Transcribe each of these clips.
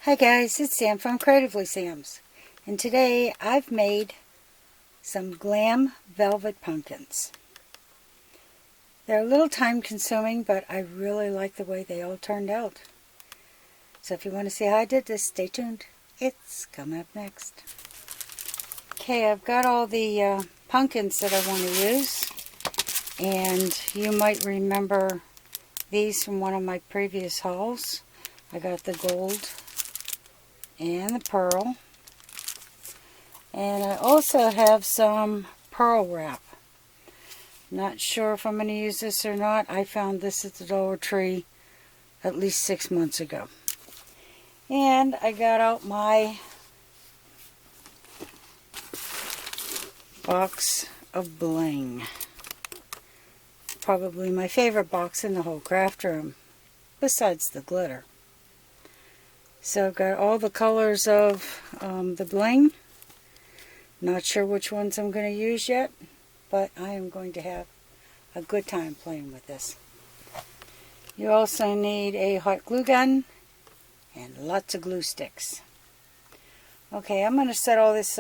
Hi guys, it's Sam from Creatively Sam's, and today I've made some Glam velvet pumpkins. They're a little time consuming, but I really like the way they all turned out. So if you want to see how I did this, stay tuned. It's coming up next. Okay, I've got all the pumpkins that I want to use, and you might remember these from one of my previous hauls. I got the gold and the pearl, and I also have some pearl wrap. Not sure if I'm going to use this or not. I found this at the Dollar Tree at least 6 months ago. And I got out my box of bling. Probably my favorite box in the whole craft room, besides the glitter. So I've got all the colors of the bling. Not sure which ones I'm going to use yet, but I am going to have a good time playing with this. You also need a hot glue gun and lots of glue sticks. Okay, I'm going to set all this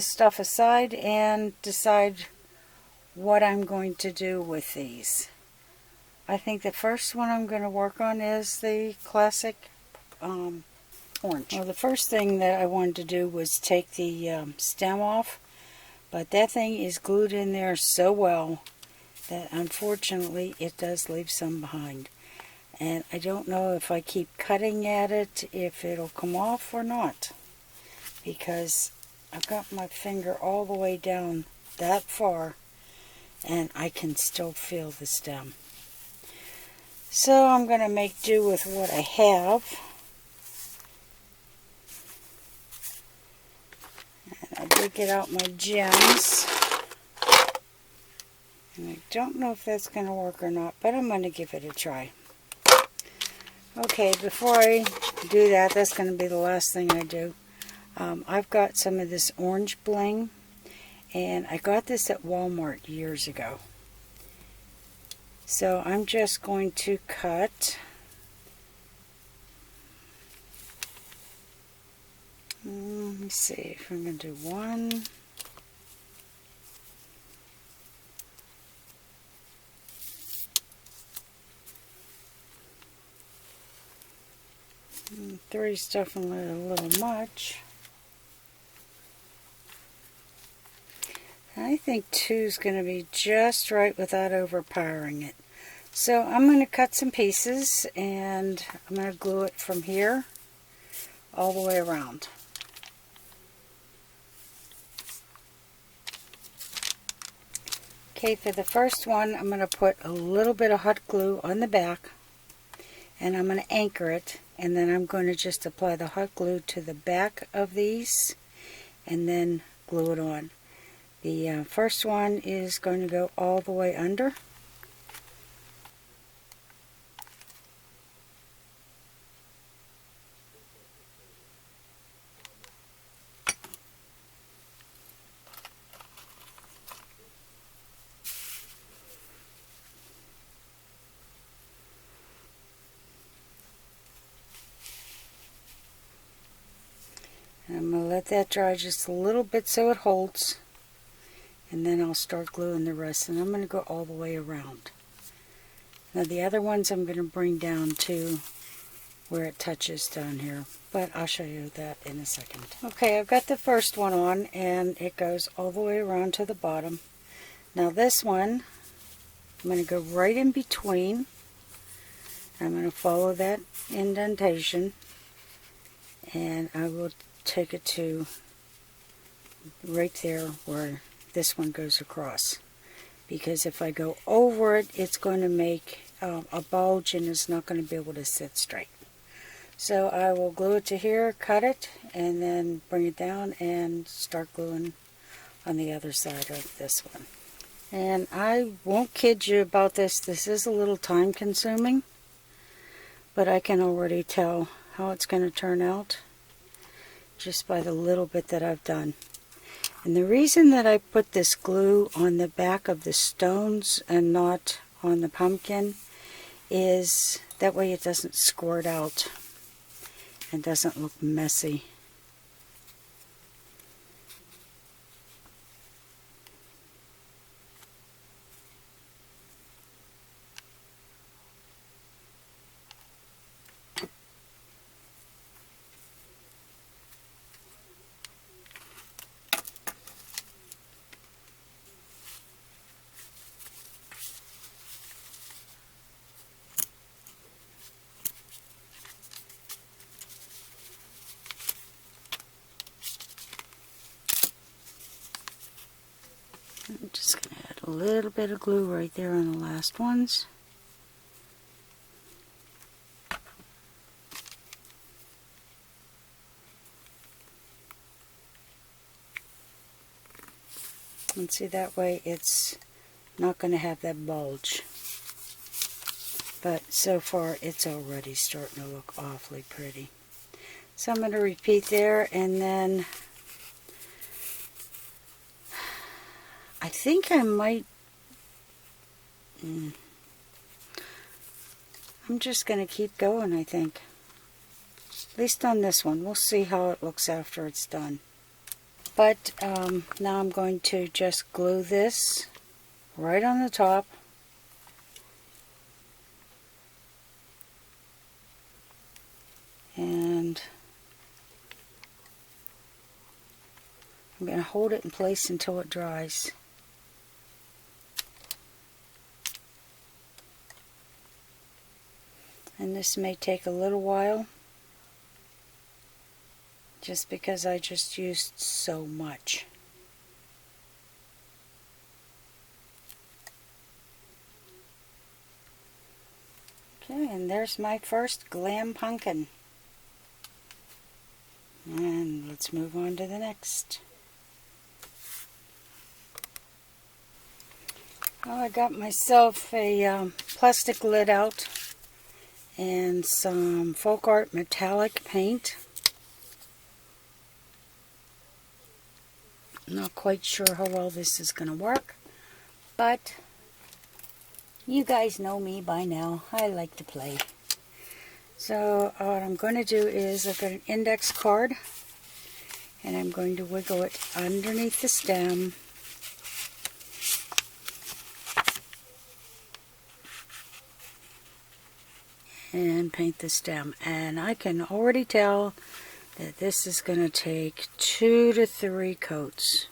stuff aside and decide what I'm going to do with these. I think the first one I'm going to work on is the classic orange. Well, the first thing that I wanted to do was take the stem off, but that thing is glued in there so well that unfortunately it does leave some behind. And I don't know if I keep cutting at it, if it'll come off or not, because I've got my finger all the way down that far and I can still feel the stem. So I'm going to make do with what I have. And I did get out my gems. And I don't know if that's going to work or not, but I'm going to give it a try. Okay, before I do that, that's going to be the last thing I do. I've got some of this orange bling, and I got this at Walmart years ago. So I'm just going to cut. Let me see if I'm going to do one. Three's definitely a little much. I think two's going to be just right without overpowering it. So I'm going to cut some pieces and I'm going to glue it from here all the way around. Okay, for the first one I'm going to put a little bit of hot glue on the back and I'm going to anchor it, and then I'm going to just apply the hot glue to the back of these and then glue it on. The first one is going to go all the way under. And I'm going to let that dry just a little bit so it holds, and then I'll start gluing the rest, and I'm going to go all the way around. Now the other ones I'm going to bring down to where it touches down here, but I'll show you that in a second. Okay, I've got the first one on and it goes all the way around to the bottom. Now this one, I'm going to go right in between. I'm going to follow that indentation, and I will take it to right there where this one goes across, because if I go over it, it's going to make a bulge and it's not going to be able to sit straight. So I will glue it to here, cut it, and then bring it down and start gluing on the other side of this one. And I won't kid you about this, this is a little time consuming, but I can already tell how it's going to turn out just by the little bit that I've done. And the reason that I put this glue on the back of the stones and not on the pumpkin is that way it doesn't squirt out it doesn't look messy. I'm just going to add a little bit of glue right there on the last ones. And see, that way it's not going to have that bulge. But so far it's already starting to look awfully pretty. So I'm going to repeat there, and then I think I might, I'm just going to keep going, I think. At least on this one. We'll see how it looks after it's done. But now I'm going to just glue this right on the top. And I'm going to hold it in place until it dries. And this may take a little while, just because I just used so much. Okay, and there's my first Glam pumpkin. And let's move on to the next. Well, I got myself a plastic lid out and some folk art metallic paint. Not quite sure how well this is going to work, but you guys know me by now. I like to play. So what I'm going to do is I've got an index card, and I'm going to wiggle it underneath the stem. And paint the stem. And I can already tell that this is going to take 2 to 3 coats.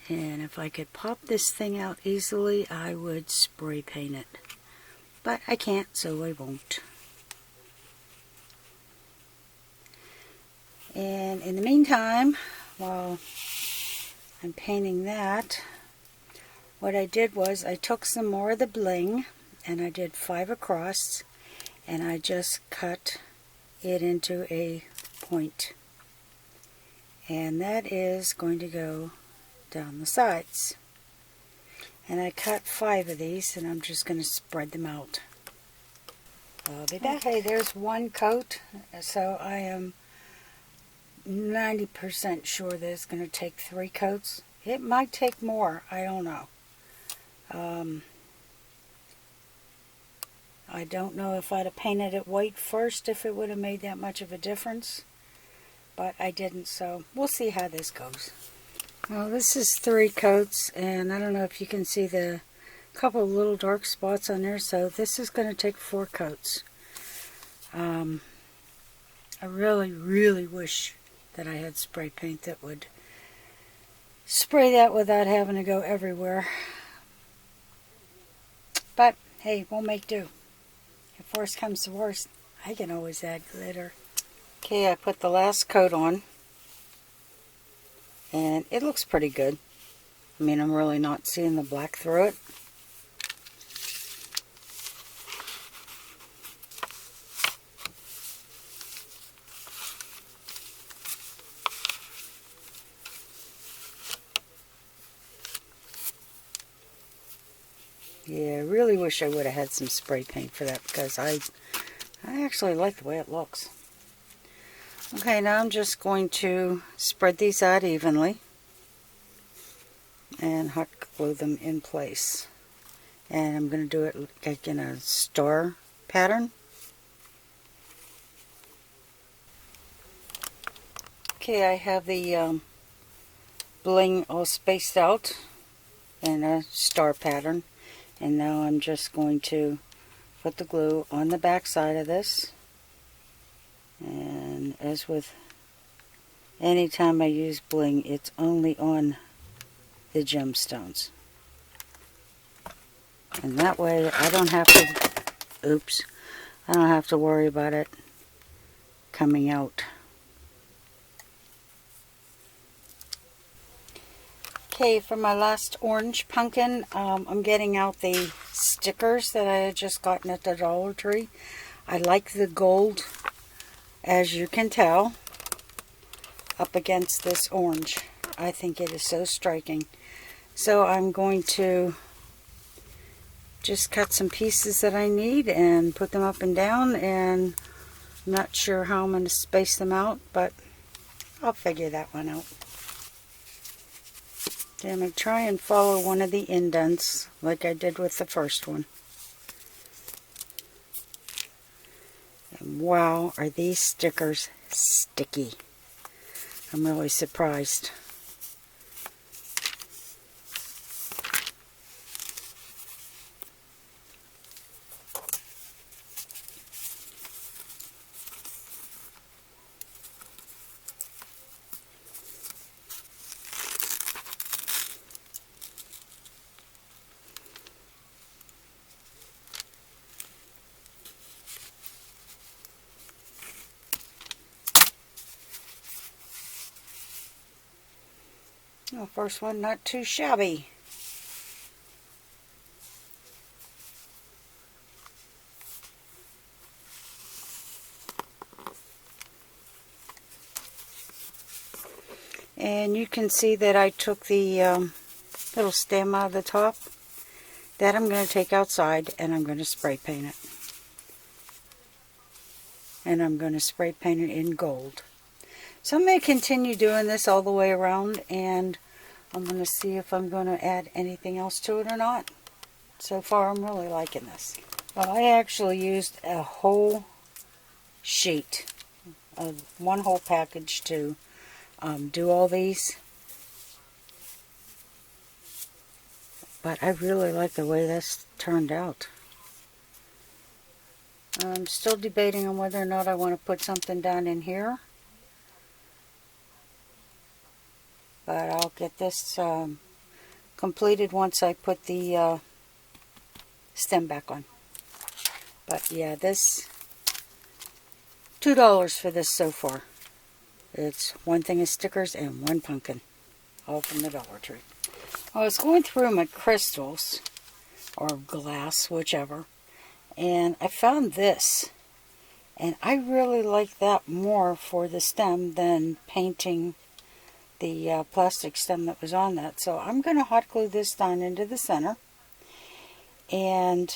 And if I could pop this thing out easily, I would spray paint it. But I can't, so I won't. And in the meantime, while I'm painting that, what I did was I took some more of the bling, and I did 5 across, and I just cut it into a point. And that is going to go down the sides. And I cut 5 of these, and I'm just going to spread them out. I'll be back. Okay, there's 1 coat, so I am 90% sure that it's going to take 3 coats. It might take more, I don't know. I don't know if I'd have painted it white first, if it would have made that much of a difference, but I didn't, so we'll see how this goes. Well, this is 3 coats, and I don't know if you can see the couple of little dark spots on there, so this is going to take 4 coats. I really wish that I had spray paint that would spray that without having to go everywhere. But, hey, we'll make do. If worst comes to worst, I can always add glitter. Okay, I put the last coat on, and it looks pretty good. I mean, I'm really not seeing the black through it. Yeah, I really wish I would have had some spray paint for that, because I actually like the way it looks. Okay, now I'm just going to spread these out evenly and hot glue them in place. And I'm going to do it like in a star pattern. Okay, I have the bling all spaced out in a star pattern. And now I'm just going to put the glue on the back side of this. And as with any time I use bling, it's only on the gemstones. And that way I don't have to, I don't have to worry about it coming out. Okay, for my last orange pumpkin, I'm getting out the stickers that I had just gotten at the Dollar Tree. I like the gold, as you can tell, up against this orange. I think it is so striking. So I'm going to just cut some pieces that I need and put them up and down, and I'm not sure how I'm going to space them out, but I'll figure that one out. I'm going to try and follow one of the indents like I did with the first one. And wow, are these stickers sticky. I'm really surprised. Well, first one not too shabby. And you can see that I took the little stem out of the top. That I'm going to take outside and I'm going to spray paint it. And I'm going to spray paint it in gold. So I'm going to continue doing this all the way around, and I'm going to see if I'm going to add anything else to it or not. So far I'm really liking this. Well, I actually used a whole sheet, one whole package to do all these. But I really like the way this turned out. I'm still debating on whether or not I want to put something down in here. But I'll get this completed once I put the stem back on. But yeah, this $2 for this so far. It's one thing of stickers and one pumpkin, all from the Dollar Tree. I was going through my crystals, or glass, whichever, and I found this. And I really like that more for the stem than painting the plastic stem that was on that. So I'm going to hot glue this down into the center. And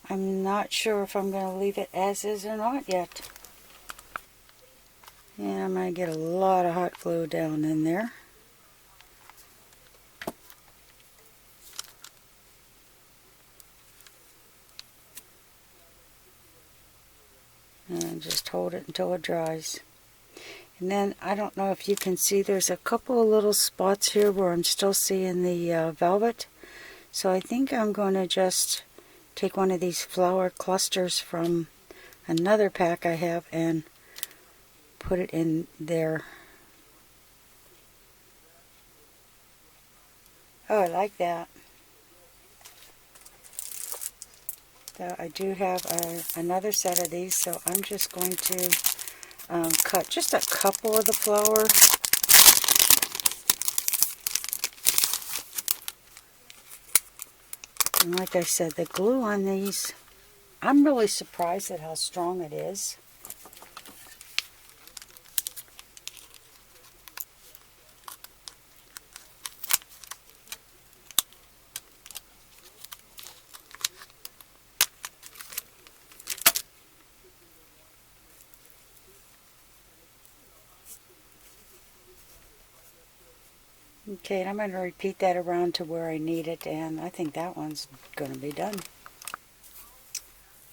I'm not sure if I'm going to leave it as is or not yet. And I'm going to get a lot of hot glue down in there. And just hold it until it dries. And then, I don't know if you can see, there's a couple of little spots here where I'm still seeing the velvet. So I think I'm going to just take one of these flower clusters from another pack I have and put it in there. Oh, I like that. So I do have another set of these, so I'm just going to cut just a couple of the flower. And like I said, the glue on these, I'm really surprised at how strong it is. Okay, and I'm going to repeat that around to where I need it, and I think that one's going to be done.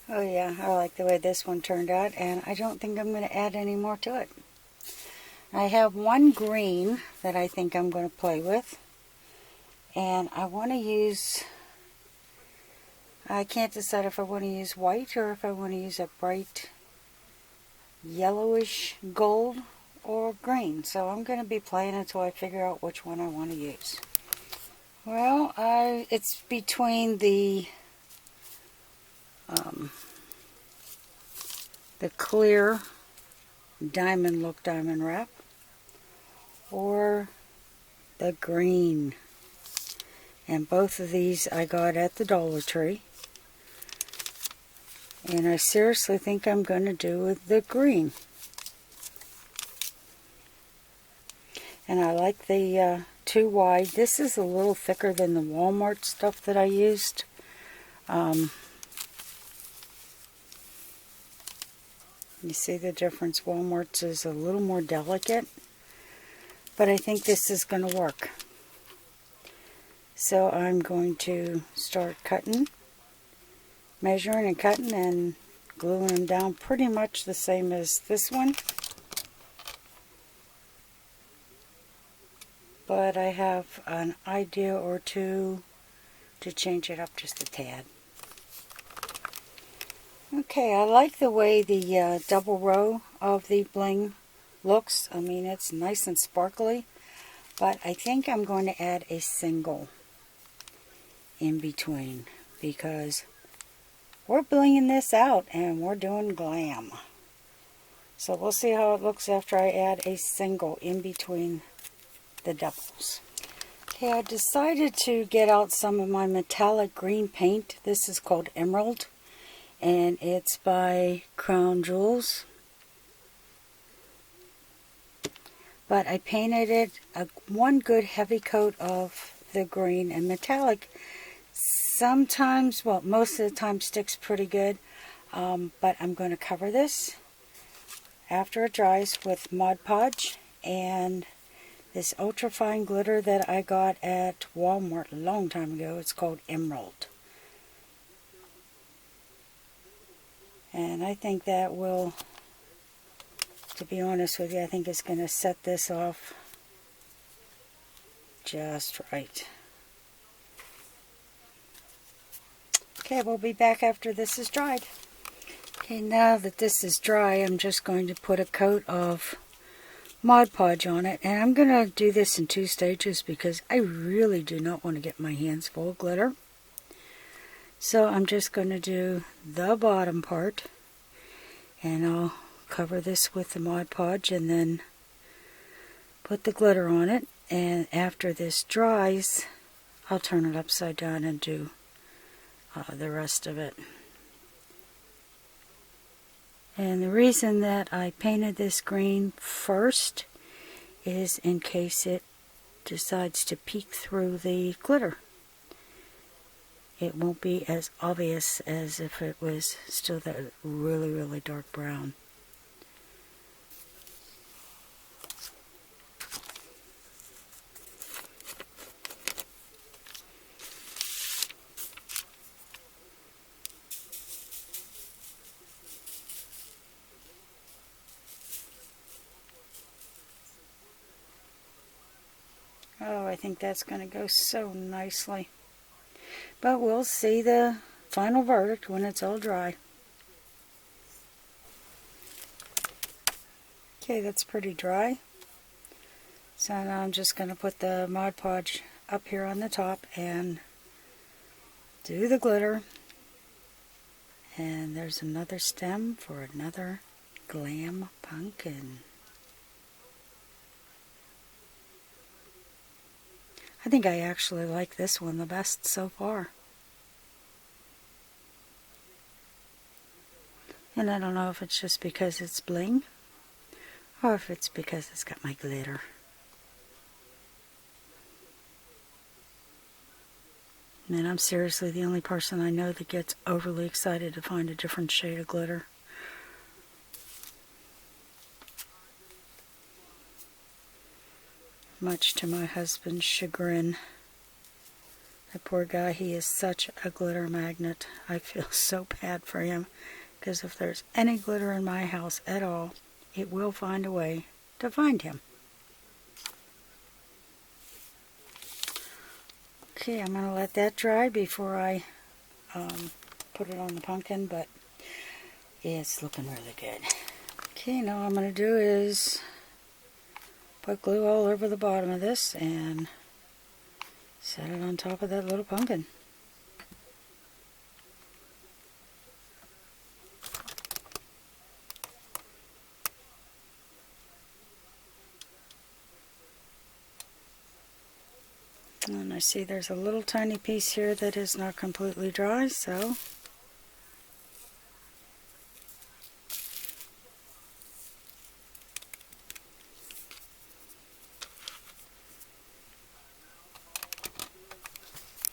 Oh yeah, I like the way this one turned out, and I don't think I'm going to add any more to it. I have one green that I think I'm going to play with, and I want to use, I can't decide if I want to use white or if I want to use a bright yellowish gold or green. So I'm going to be playing until I figure out which one I want to use. Well, it's between the clear diamond look diamond wrap or the green. And both of these I got at the Dollar Tree. And I seriously think I'm going to do with the green. And I like the 2 wide. This is a little thicker than the Walmart stuff that I used. You see the difference? Walmart's is a little more delicate. But I think this is going to work. So I'm going to start cutting, measuring and cutting and gluing them down pretty much the same as this one. But I have an idea or two to change it up just a tad. Okay, I like the way the double row of the bling looks. I mean, it's nice and sparkly, but I think I'm going to add a single in between because we're blinging this out and we're doing glam. So we'll see how it looks after I add a single in between the doubles. Okay, I decided to get out some of my metallic green paint. This is called Emerald, and it's by Crown Jewels. But I painted it one good heavy coat of the green, and metallic sometimes, well, most of the time sticks pretty good. But I'm going to cover this after it dries with Mod Podge and this ultrafine glitter that I got at Walmart a long time ago. It's called Emerald. And I think that will, to be honest with you, I think it's going to set this off just right. Okay, we'll be back after this is dried. Okay, now that this is dry, I'm just going to put a coat of Mod Podge on it. And I'm going to do this in 2 stages because I really do not want to get my hands full of glitter. So I'm just going to do the bottom part. And I'll cover this with the Mod Podge and then put the glitter on it. And after this dries, I'll turn it upside down and do the rest of it. And the reason that I painted this green first is in case it decides to peek through the glitter. It won't be as obvious as if it was still that really, really dark brown. Oh, I think that's going to go so nicely. But we'll see the final verdict when it's all dry. Okay, that's pretty dry. So now I'm just going to put the Mod Podge up here on the top and do the glitter. And there's another stem for another Glam pumpkin. I think I actually like this one the best so far. And I don't know if it's just because it's bling or if it's because it's got my glitter. And I'm seriously the only person I know that gets overly excited to find a different shade of glitter. much to my husband's chagrin. The poor guy, he is such a glitter magnet. I feel so bad for him, because if there's any glitter in my house at all, it will find a way to find him. Okay, I'm going to let that dry before I put it on the pumpkin, but it's looking really good. Okay, now what I'm going to do is put glue all over the bottom of this and set it on top of that little pumpkin. And I see there's a little tiny piece here that is not completely dry, so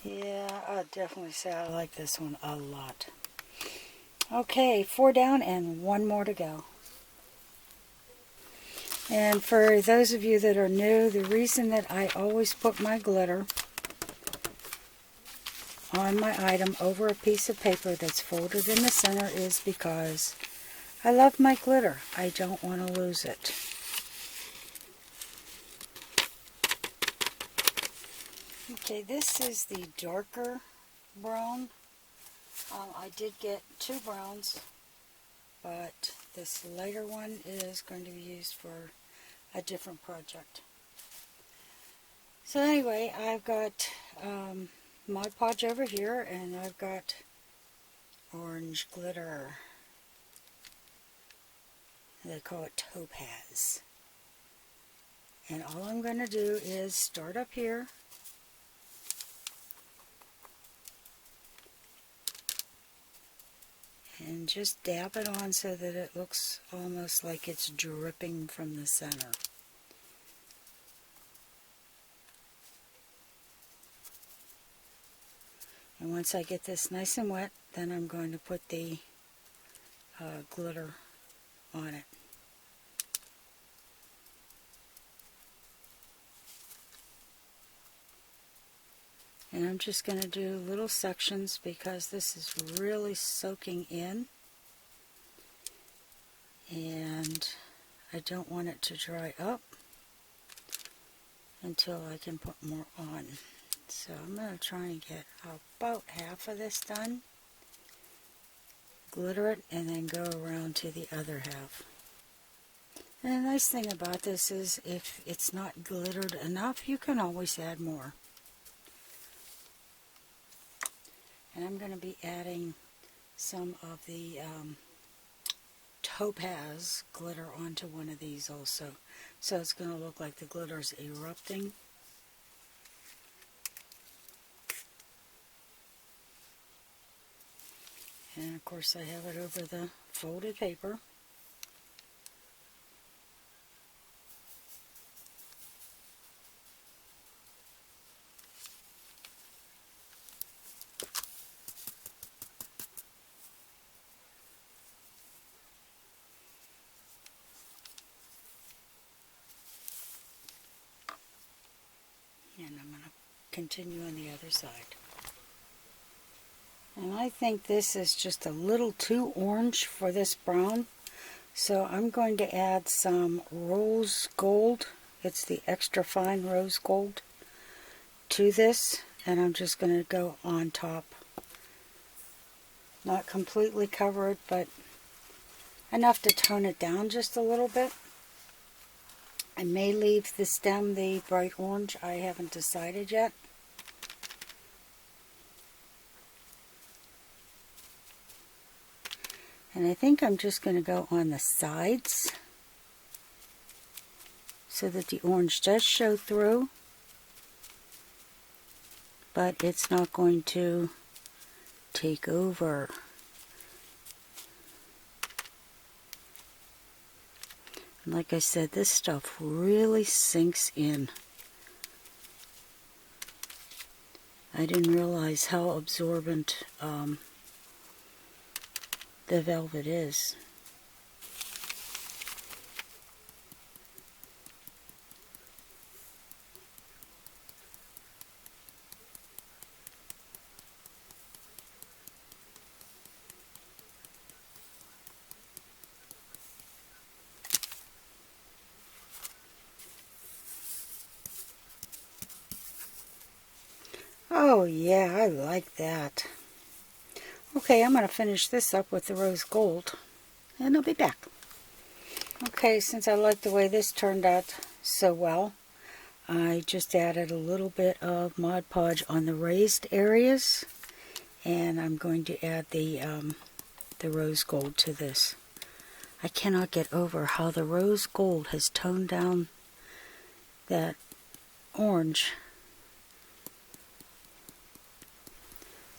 yeah, I'd definitely say I like this one a lot. Okay, 4 down and 1 more to go. And for those of you that are new, the reason that I always put my glitter on my item over a piece of paper that's folded in the center is because I love my glitter. I don't want to lose it. Okay, this is the darker brown. I did get 2 browns, but this lighter one is going to be used for a different project. So anyway, I've got Mod Podge over here, and I've got orange glitter. They call it topaz. And all I'm going to do is start up here and just dab it on so that it looks almost like it's dripping from the center. And once I get this nice and wet, then I'm going to put the glitter on it. And I'm just going to do little sections because this is really soaking in. And I don't want it to dry up until I can put more on. So I'm going to try and get about half of this done. Glitter it and then go around to the other half. And the nice thing about this is if it's not glittered enough, you can always add more. And I'm going to be adding some of the topaz glitter onto one of these also. So it's going to look like the glitter's erupting. And of course I have it over the folded paper. And I'm going to continue on the other side. And I think this is just a little too orange for this brown. So I'm going to add some rose gold. It's the extra fine rose gold to this. And I'm just going to go on top. Not completely cover it, but enough to tone it down just a little bit. I may leave the stem the bright orange. I haven't decided yet. And I think I'm just going to go on the sides so that the orange does show through, but it's not going to take over. And like I said, this stuff really sinks in. I didn't realize how absorbent the velvet is. Oh yeah, I like that. Okay, I'm going to finish this up with the rose gold, and I'll be back. Okay, since I like the way this turned out so well, I just added a little bit of Mod Podge on the raised areas, and I'm going to add the rose gold to this. I cannot get over how the rose gold has toned down that orange.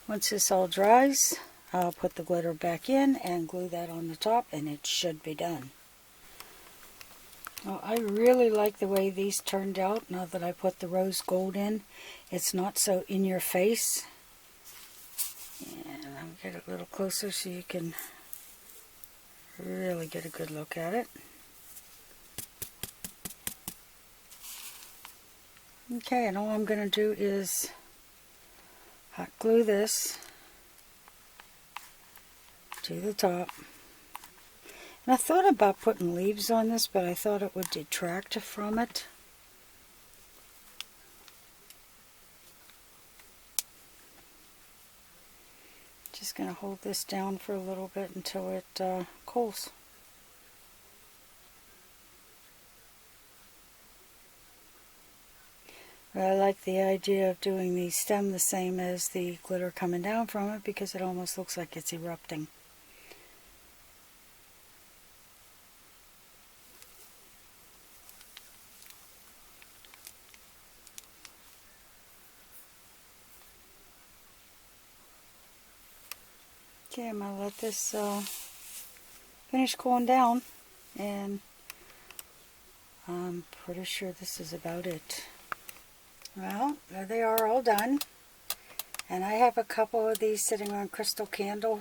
Once this all dries, I'll put the glitter back in and glue that on the top, and it should be done. Well, I really like the way these turned out now that I put the rose gold in. It's not so in your face. And I'll get it a little closer so you can really get a good look at it. Okay, and all I'm going to do is hot glue this to the top. And I thought about putting leaves on this, but I thought it would detract from it. Just going to hold this down for a little bit until it cools. But I like the idea of doing the stem the same as the glitter coming down from it, because it almost looks like it's erupting. Okay, I'm going to let this finish cooling down, and I'm pretty sure this is about it. Well, there they are, all done. And I have a couple of these sitting on crystal candle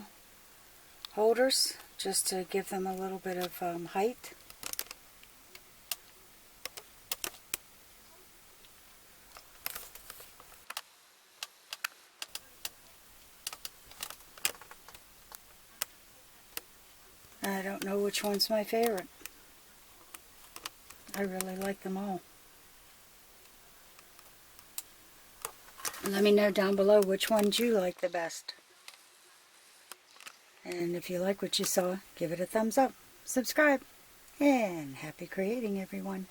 holders just to give them a little bit of height. I don't know which one's my favorite. I really like them all. Let me know down below which ones you like the best. And if you like what you saw, give it a thumbs up, subscribe, and happy creating, everyone.